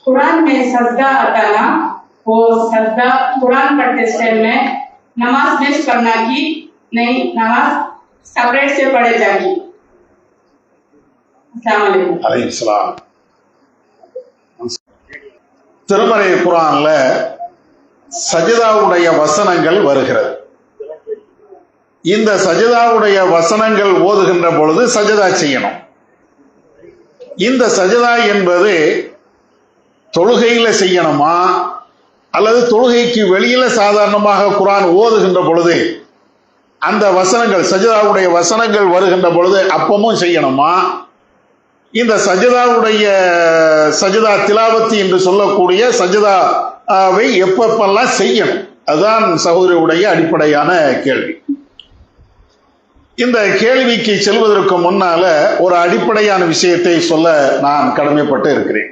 कुरान में सजदा आता ना, वो सजदा कुरान पढ़ते टाइम में नमाज मिस करना की नहीं, नमाज सेपरेट से पढ़े जाएगी। திருமறை குர்ஆன்ல சஜிதாவுடைய வசனங்கள் வருகிறது. இந்த சஜிதாவுடைய வசனங்கள் ஓதுகின்ற பொழுது சஜிதா செய்யணும். இந்த சஜிதா என்பது தொழுகையில செய்யணுமா அல்லது தொழுகைக்கு வெளியில சாதாரணமாக குர்ஆன் ஓதுகின்ற பொழுது அந்த வசனங்கள் சஜிதாவுடைய வசனங்கள் வருகின்ற பொழுது அப்பமும் செய்யணுமா? இந்த சஜிதாவுடைய சஜிதா திலாவத்தி என்று சொல்லக்கூடிய சஜிதாவை எப்பப்பெல்லாம் செய்யணும்? அதுதான் சகோதரியுடைய அடிப்படையான கேள்வி. இந்த கேள்விக்கு செல்வதற்கு முன்னால ஒரு அடிப்படையான விஷயத்தை சொல்ல நான் கடமைப்பட்டு இருக்கிறேன்.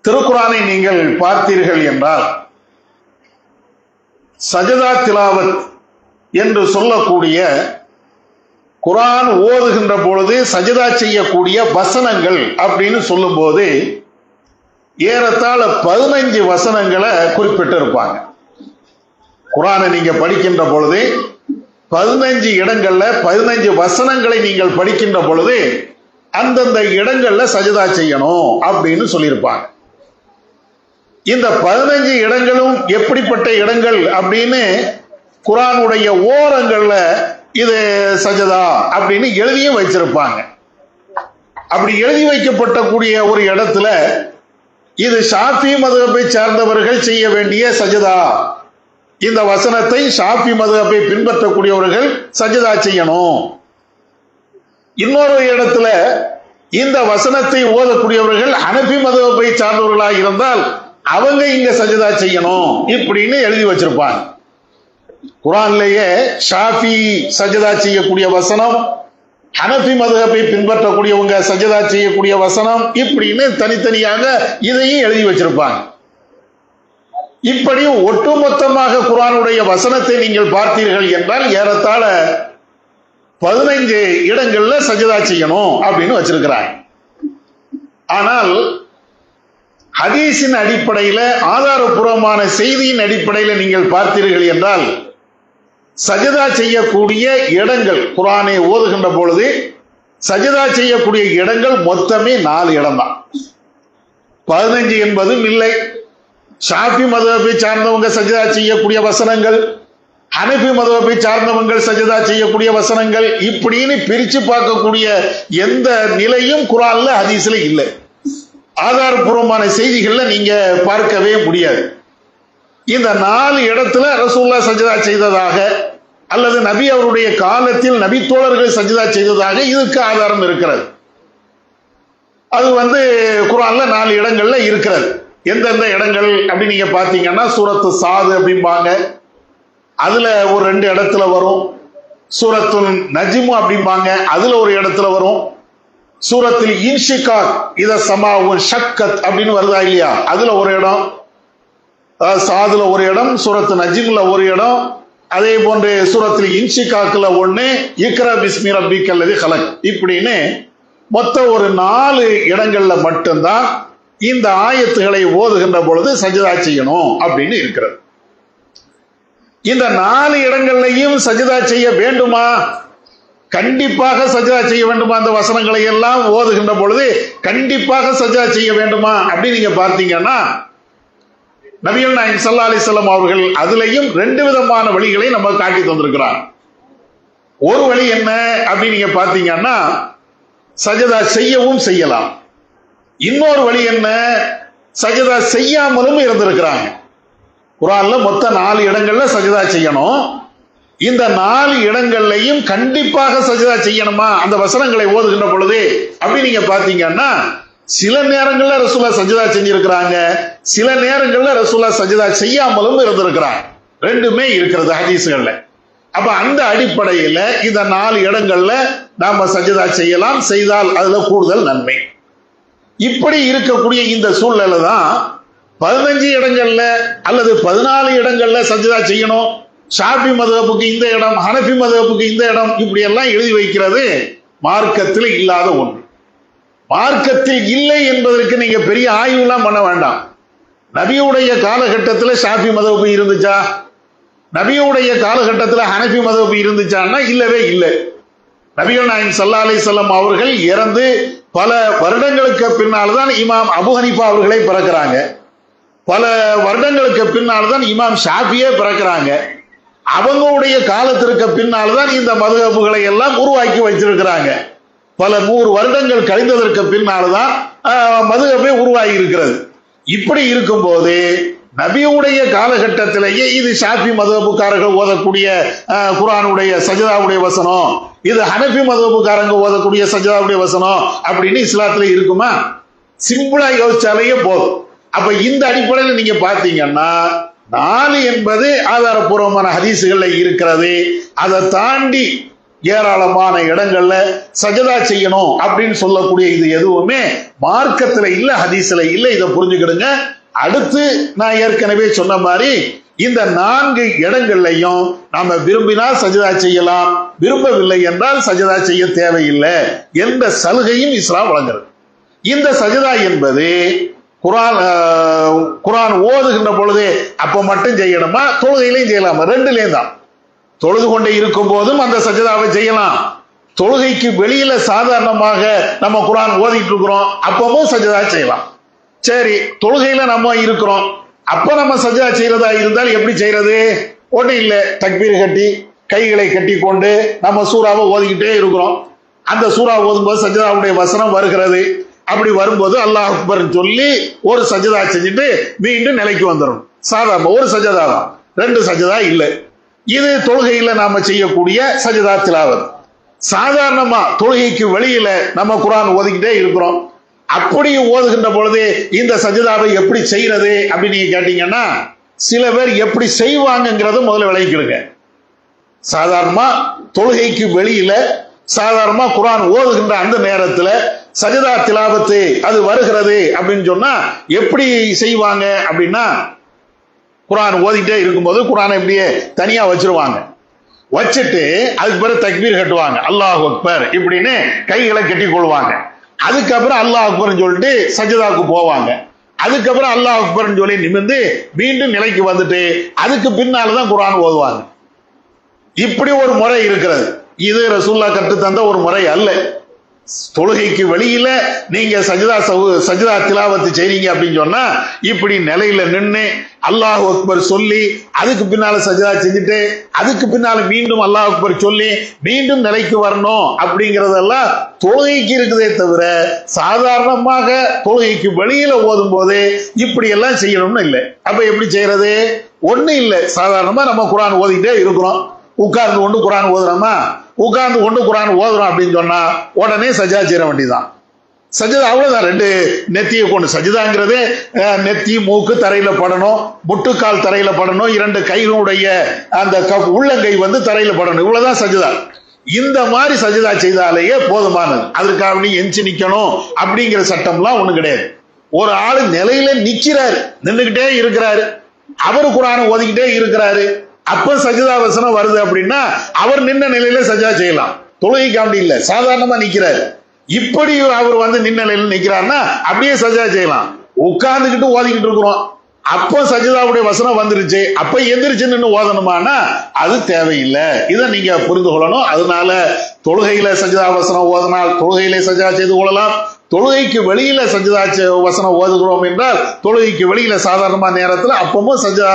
திருக்குர்ஆனை நீங்கள் பார்த்தீர்கள் என்றால் சஜிதா திலாவத் என்று சொல்லக்கூடிய குர்ஆன் ஓதுகின்ற பொழுது சஜிதா செய்யக்கூடிய வசனங்கள் அப்படின்னு சொல்லும் போது ஏறத்தாழ 15 வசனங்களை குறிப்பிட்டு இருப்பாங்க. குர்ஆனை நீங்க படிக்கின்ற பொழுது 15 இடங்கள்ல 15 வசனங்களை நீங்கள் படிக்கின்ற பொழுது அந்தந்த இடங்கள்ல சஜிதா செய்யணும் அப்படின்னு சொல்லியிருப்பாங்க. இந்த 15 இடங்களும் எப்படிப்பட்ட இடங்கள் அப்படின்னு குர்ஆனுடைய ஓரங்கள்ல இது சஜதா அப்படின்னு எழுதியும் வச்சிருப்பாங்க. அப்படி எழுதி வைக்கப்பட்டக்கூடிய ஒரு இடத்துல இது ஷாஃபி மதுஹபை சார்ந்தவர்கள் செய்ய வேண்டிய சஜதா, இந்த வசனத்தை ஷாஃபி மதுஹபை பின்பற்றக்கூடியவர்கள் சஜதா செய்யணும். இன்னொரு இடத்துல இந்த வசனத்தை ஓதக்கூடியவர்கள் ஹனஃபி மதுஹபை சார்ந்தவர்களாக இருந்தால் அவங்க இங்க சஜதா செய்யணும் இப்படின்னு எழுதி வச்சிருப்பாங்க. குர்ஆன்லயே ஷாஃபி சஜதா செய்யக்கூடிய வசனம், ஹனஃபி மதுஹபை பின்பற்றக்கூடியவங்க சஜதா செய்யக்கூடிய வசனம் இப்படின்னு தனித்தனியாக இதையும் எழுதி வச்சிருப்பாங்க. இப்படி ஒட்டுமொத்தமாக குர்ஆனுடைய வசனத்தை நீங்கள் பார்த்தீர்கள் என்றால் ஏறத்தாழ 15 இடங்கள்ல சஜதா செய்யணும் அப்படின்னு வச்சிருக்கிறாங்க. ஆனால் ஹதீஸின் அடிப்படையில் ஆதாரபூர்வமான செய்தியின் அடிப்படையில் நீங்கள் பார்த்தீர்கள் என்றால் சஜதா செய்யக்கூடிய இடங்கள் குர்ஆனை ஓதுகின்ற பொழுது சஜதா செய்யக்கூடிய இடங்கள் மொத்தமே 4 இடம் தான். 15 என்பதும் இல்லை. ஷாஃபி மதுஹபை சார்ந்தவங்க சஜதா செய்யக்கூடிய வசனங்கள், ஹனஃபி மதுஹபை சார்ந்தவங்க சஜதா செய்யக்கூடிய வசனங்கள் இப்படின்னு பிரிச்சு பார்க்கக்கூடிய எந்த நிலையும் குர்ஆன்ல ஹதீஸ்ல இல்லை. ஆதாரபூர்வமான செய்திகள்ல நீங்க பார்க்கவே முடியாது. இந்த 4 இடத்துல ரசூலுல்லாஹ் சஜதா செய்ததாக அல்லது நபி அவருடைய காலத்தில் நபி தோழர்கள் சஜதா செய்ததாக இதுக்கு ஆதாரம் இருக்கிறது. அது குர்ஆன்ல 4 இடங்கள்ல இருக்கிறது. எந்தெந்த இடங்கள் அப்படி நீங்க பாத்தீங்கன்னா சூரத்து சாது அப்படிம்பாங்க, அதுல ஒரு 2 இடத்துல வரும். சூரத்து நஜ்மு அப்படிம்பாங்க, அதுல ஒரு இடத்துல வரும். சூரத்தில் இன்ஷிகாக் இத சமாவுன் ஷக்கத் அப்படின்னு வருதா இல்லையா, அதுல ஒரு இடம், சாதுல ஒரு இடம், சூரத்து நஜ்முல ஒரு இடம், அதே போன்று சூரத்தில் இன்ஷிகாக்ல ஒண்ணு, இக்ரா பிஸ்மி ரப்பிக்கல்லதி ஹலக் இப்படின்னு மொத்தம் ஒரு 4 இடங்கள்ல மட்டும்தான் இந்த ஆயத்துகளை ஓதுகின்ற பொழுது சஜதா செய்யணும் அப்படின்னு இருக்கிறது. இந்த 4 இடங்கள்லையும் சஜதா செய்ய வேண்டுமா? கண்டிப்பாக சஜதா செய்ய வேண்டுமா? அந்த வசனங்களை எல்லாம் ஓதுகின்ற பொழுது கண்டிப்பாக சஜதா செய்ய வேண்டுமா அப்படி நீங்க பார்த்தீங்கன்னா நபிகள் நாயகம் ஸல்லல்லாஹு அலைஹி வஸல்லம் அவர்கள் அதுலயும் 2 விதமான வழிகளை நம்ம காட்டி தந்திருக்கிறார். ஒரு வழி என்ன அப்படி நீங்க பார்த்தீங்கன்னா சஜதா செய்யவும் செய்யலாம். இன்னொரு வழி என்ன, சஜதா செய்யாமலும் இருந்திருக்கிறாங்க. குர்ஆன்ல மொத்தம் 4 இடங்கள்ல சஜதா செய்யணும். இந்த 4 இடங்கள்லையும் கண்டிப்பாக சஜதா செய்யணுமா அந்த வசனங்களை ஓதுகின்ற பொழுது அப்படி நீங்க பாத்தீங்கன்னா சில நேரங்கள்ல ரசூலுல்லாஹ் சஜதா செஞ்சிருக்கிறாங்க, சில நேரங்கள்ல ரசூலுல்லாஹ் சஜதா செய்யாமலும் இருந்திருக்கிறாங்க. ரெண்டுமே இருக்கிறது ஹதீஸ்கள்ல. அப்ப அந்த அடிப்படையில இந்த 4 இடங்கள்ல நாம சஜதா செய்யலாம், செய்தால் அதுல கூடுதல் நன்மை. இப்படி இருக்கக்கூடிய இந்த சூழ்நிலை தான் 15 இடங்கள்ல அல்லது 14 இடங்கள்ல சஜதா செய்யணும். ஷாஃபி மதுஹபுக்கு இந்த இடம், ஹனஃபி மதுஹபுக்கு இந்த இடம் இப்படி எல்லாம் எழுதி வைக்கிறது மார்க்கத்தில் இல்லாத ஒன்று. மார்க்கத்தில் இல்லை என்பதற்கு நீங்க பெரிய ஆய்வுலாம் பண்ண வேண்டாம். நபியுடைய காலகட்டத்தில் ஷாஃபி மதஹப் இருந்துச்சா? நபியுடைய காலகட்டத்தில் ஹனஃபி மதஹப் இருந்துச்சான்னா இல்லவே இல்லை. நபிகள் நாயகம் ஸல்லல்லாஹு அலைஹி வஸல்லம் அவர்கள் இறந்து பல வருடங்களுக்கு பின்னால் தான் இமாம் அபு ஹனீஃபா அவர்களை பிறக்கிறாங்க. பல வருடங்களுக்கு பின்னால் தான் இமாம் ஷாஃபியே பிறக்கிறாங்க. அவங்களுடைய காலத்திற்கு பின்னால் தான் இந்த மதுஹபுகளை எல்லாம் உருவாக்கி வச்சிருக்கிறாங்க. பல 100 வருடங்கள் கழிந்ததற்கு பின்னால் தான் மதுஹபே உருவாகி இருக்கிறது. இப்படி இருக்கும்போது நபியுடைய காலகட்டத்திலேயே இது ஷாஃபி மதுஹபுக்காரர்கள் ஓதக்கூடிய குர்ஆனுடைய சஜதாவுடைய வசனம், இது ஹனஃபி மதுஹபுக்காரங்க ஓதக்கூடிய சஜதாவுடைய வசனம் அப்படின்னு இஸ்லாத்துல இருக்குமா? சிம்பிளா யோசிச்சாலேயே போதும். அப்ப இந்த அடிப்படையில் நீங்க பாத்தீங்கன்னா 4 என்பது ஆதாரபூர்வமான ஹதீசுகள்ல இருக்கிறது. அதை தாண்டி ஏராளமான இடங்கள்ல சஜதா செய்யணும் அப்படின்னு சொல்லக்கூடிய இது எதுவுமே மார்க்கத்துல இல்ல, ஹதீஸ்ல இல்ல. இதை புரிஞ்சுக்கிடுங்க. அடுத்து நான் ஏற்கனவே சொன்ன மாதிரி இந்த 4 இடங்கள்லையும் நாம விரும்பினால் சஜதா செய்யலாம், விரும்பவில்லை என்றால் சஜதா செய்ய தேவையில்லை என்ற சலுகையும் இஸ்லாம் வழங்குறது. இந்த சஜதா என்பது குர்ஆன் ஓதுகின்ற பொழுது அப்ப மட்டும் செய்யணுமா, தொழுகையிலையும் செய்யலாமா? 2லேயும் தான். தொழுது கொண்டே இருக்கும் போதும் அந்த சஜதாவை செய்யலாம். தொழுகைக்கு வெளியில சாதாரணமாக நம்ம குர்ஆன் ஓதிட்டு இருக்கிறோம், அப்பவும் சஜதா செய்யலாம். சரி, தொழுகையில நம்ம இருக்கிறோம், அப்ப நம்ம சஜதா செய்யறதா இருந்தால் எப்படி செய்யறது? ஒன்றும் இல்லை, தக்பீர் கட்டி கைகளை கட்டி கொண்டு நம்ம சூறாவை ஓதிக்கிட்டே இருக்கிறோம். அந்த சூறா ஓதும்போது சஜதாவுடைய வசனம் வருகிறது. அப்படி வரும்போது அல்லாஹ் அக்பர் சொல்லி ஒரு சஜதா செஞ்சுட்டு மீண்டும் நிலைக்கு வந்துடும். சாதாரண ஒரு சஜதா தான், 2 சஜதா இல்லை. இது தொழுகையில நாம செய்யக்கூடிய சஜதா திலாவத். சாதாரணமா தொழுகைக்கு வெளியில நம்ம குர்ஆன் ஓதிக்கிட்டே இருக்கிறோம். அப்படி ஓதுகின்ற பொழுது இந்த சஜதாவை எப்படி செய்யறது அப்படின்னு நீங்க கேட்டீங்கன்னா, சில பேர் எப்படி செய்வாங்கிறத முதல்ல விளக்கிடுங்க. சாதாரணமா தொழுகைக்கு வெளியில சாதாரணமா குர்ஆன் ஓதுகின்ற அந்த நேரத்துல சஜதா திலாவத்து அது வருகிறது அப்படின்னு சொன்னா எப்படி செய்வாங்க அப்படின்னா, குர்ஆன் ஓதிட்டே இருக்கும்போது குர்ஆனை இப்படியே தனியா வச்சிருவாங்க. வச்சுட்டு அதுக்கு பிறகு தக்பீர் கட்டுவாங்க, அல்லாஹ் அக்பர் இப்படின்னு கைகளை கட்டி கொள்வாங்க. அதுக்கப்புறம் அல்லாஹ் அக்பர்னு சொல்லிட்டு சஜதாவுக்கு போவாங்க. அதுக்கப்புறம் அல்லாஹ் அக்பர்னு சொல்லி நிமிர்ந்து மீண்டும் நிலைக்கு வந்துட்டு அதுக்கு பின்னால்தான் குர்ஆன் ஓதுவாங்க. இப்படி ஒரு முறை இருக்கிறது. இது ரசூலுல்லாஹ் கற்று தந்த ஒரு முறை அல்ல. தொழுகைக்கு வெளியில நீங்க சஜதா திலாவத்து செய்றீங்க அப்படின்னு சொன்னா இப்படி நிலையில நின்று அல்லாஹ் அக்பர் சொல்லி அதுக்கு பின்னால சஜதா செஞ்சுட்டு அதுக்கு பின்னால மீண்டும் அல்லாஹ் அக்பர் சொல்லி மீண்டும் நிலைக்கு வரணும் அப்படிங்கறதெல்லாம் தொழுகைக்கு இருக்குதே தவிர சாதாரணமாக தொழுகைக்கு வெளியில ஓதும் போது இப்படி எல்லாம் செய்யணும்னு இல்லை. அப்ப எப்படி செய்யறது? ஒண்ணு இல்லை, சாதாரணமா நம்ம குர்ஆன் ஓதிட்டே இருக்கிறோம், உட்கார்ந்து கொண்டு குர்ஆன் ஓதுறோமா, உட்கார்ந்து கொண்டு குர்ஆன் ஓதுறோம் அப்படின்னு சொன்னா உடனே சஜதா செய்ய வேண்டியதான். சஜதா அவ்வளவுதான். 2 நெத்தியை கொண்டு சஜதாங்கிறது நெத்தி மூக்கு தரையில படணும், முட்டுக்கால் தரையில படணும், 2 கைகளுடைய அந்த உள்ளங்கை தரையில படணும். இவ்வளவுதான் சஜதா. இந்த மாதிரி சஜதா செய்தாலேயே போதுமானது. அதற்காக நீ எஞ்சி நிக்கணும் அப்படிங்கிற சட்டம்லாம் ஒண்ணு கிடையாது. ஒரு ஆளு நிலையில நிக்கிறாரு, நின்றுகிட்டே இருக்கிறாரு, அவரு குர்ஆனை ஓதிக்கிட்டே இருக்கிறாரு, அப்ப சஜதா வசனம் வருது அப்படின்னா அவர் நின்ன நிலையில சஜதா செய்யலாம். தொழுகைக்கு அப்படி இல்லை, சாதாரணமா நிக்கிறாரு. இப்படி அவர் நின்ன நிலையில நிக்கிறாருன்னா அப்படியே சஜதா செய்யலாம். உட்கார்ந்துக்கிட்டு ஓதிக்கிட்டு இருக்கிறோம், அப்போ சஜதாவுடைய வசனம் வந்துருச்சு, அப்ப எந்திரிச்சு நின்று ஓதணுமானா அது தேவையில்லை. இதை நீங்க புரிந்து கொள்ளணும். அதனால தொழுகையில சஜதா வசனம் ஓதனால் தொழுகையில சஜதா செய்து கொள்ளலாம். தொழுகைக்கு வெளியில சஜதா வசனம் ஓதுகிறோம் என்றால் தொழுகைக்கு வெளியில சாதாரணமான நேரத்தில் அப்பவும் சஜதா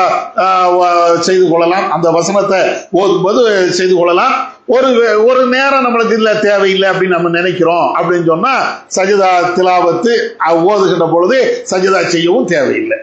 செய்து கொள்ளலாம். அந்த வசனத்தை ஓதும்போது செய்து கொள்ளலாம். ஒரு நேரம் நம்மளுக்கு இதுல தேவையில்லை அப்படின்னு நம்ம நினைக்கிறோம் அப்படின்னு சொன்னா சஜதா திலாவத்து ஓதுகின்ற பொழுது சஜதா செய்யவும் தேவையில்லை.